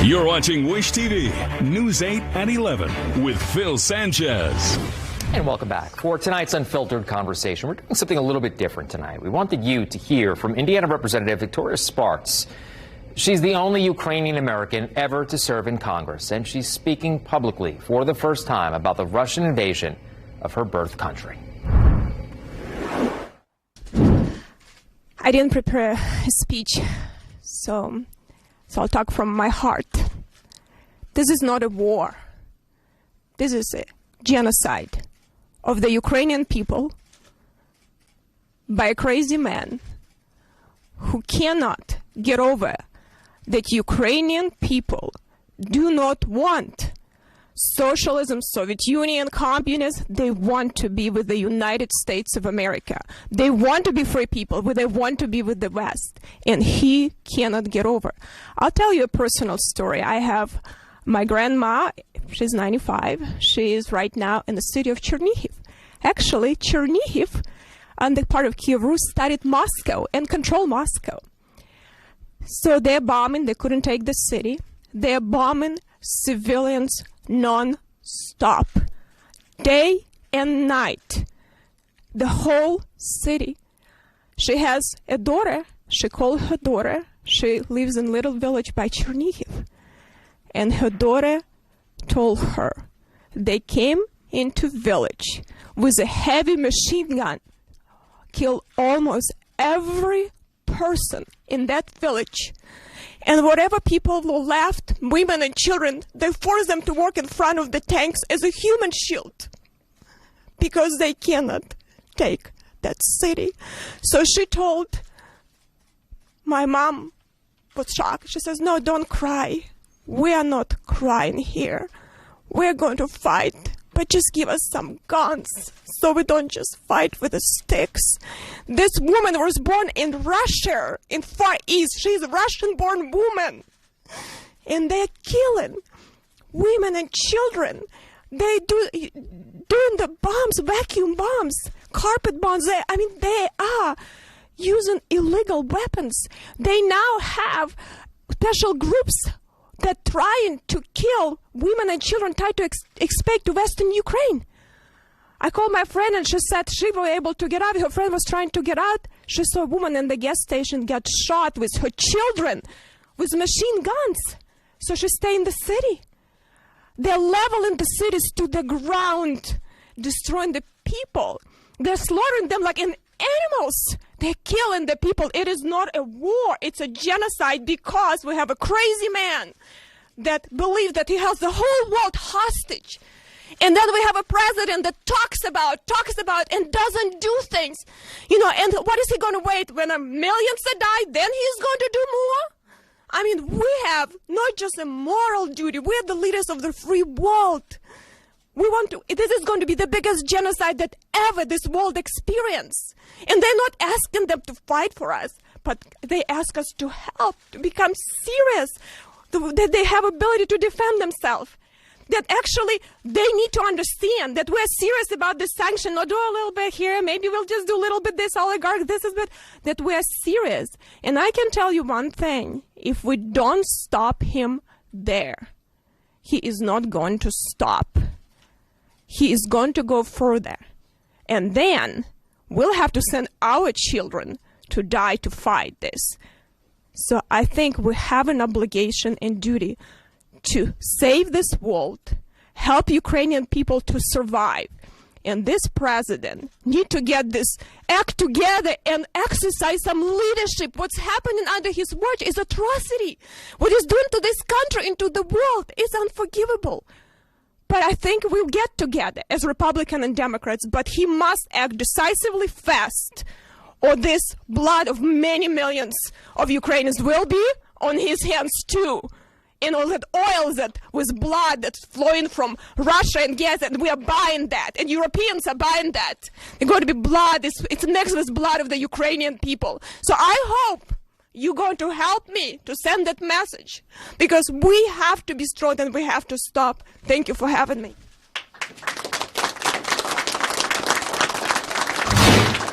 You're watching Wish TV, News 8 at 11 with Phil Sanchez. And welcome back. For tonight's Unfiltered conversation, we're doing something a little bit different tonight. We wanted you to hear from Indiana Representative Victoria Spartz. She's the only Ukrainian American ever to serve in Congress, and she's speaking publicly for the first time about the Russian invasion of her birth country. I didn't prepare a speech, so I'll talk from my heart. This is not a war. This is a genocide of the Ukrainian people by a crazy man who cannot get over that Ukrainian people do not want socialism, Soviet Union, communists. They want to be with the United States of America. They want to be free people, but they want to be with the West. And he cannot get over. I'll tell you a personal story. I have my grandma, she's 95. She is right now in the city of Chernihiv. Actually, Chernihiv and the part of Kiev Rus studied Moscow and control Moscow. So they're bombing. They couldn't take the city. They're bombing civilians non-stop, day and night, the whole city. She has a daughter. She called her daughter. She lives in a little village by Chernihiv. And her daughter told her they came into village with a heavy machine gun, killed almost every person in that village. And whatever people were left, women and children, they forced them to work in front of the tanks as a human shield because they cannot take that city. So she told, my mom was shocked. She says, no, don't cry. We are not crying here. We're going to fight, but just give us some guns so we don't just fight with the sticks. This woman was born in Russia, in Far East. She's a Russian-born woman. And they're killing women and children. They doing the bombs, vacuum bombs, carpet bombs. They are using illegal weapons. They now have special groups that trying to kill women and children, try to expect to Western Ukraine. I called my friend and she said she was able to get out. Her friend was trying to get out. She saw a woman in the gas station get shot with her children with machine guns. So she stayed in the city. They're leveling the cities to the ground, destroying the people. They're slaughtering them like animals. They're killing the people. It is not a war. It's a genocide because we have a crazy man that believes that he has the whole world hostage. And then we have a president that talks about and doesn't do things. And what is he going to wait when millions die? Then he's going to do more? We have not just a moral duty. We are the leaders of the free world. This is going to be the biggest genocide that ever this world experienced. And they're not asking them to fight for us, but they ask us to help, to become serious, that they have ability to defend themselves. That actually they need to understand that we're serious about this sanction, not do a little bit here, maybe we'll just do a little bit this oligarch, this is bit, that we're serious. And I can tell you one thing, if we don't stop him there, he is not going to stop. He is going to go further. And then we'll have to send our children to die to fight this. So I think we have an obligation and duty to save this world, help Ukrainian people to survive. And this president need to get this act together and exercise some leadership. What's happening under his watch is atrocity. What he's doing to this country and to the world is unforgivable. But I think we'll get together as Republicans and Democrats, but he must act decisively fast, or this blood of many millions of Ukrainians will be on his hands too. All that oil that with blood that's flowing from Russia and gas, and we are buying that, and Europeans are buying that. It's going to be blood, it's mixed with blood of the Ukrainian people. So I hope you're going to help me to send that message, because we have to be strong and we have to stop. Thank you for having me.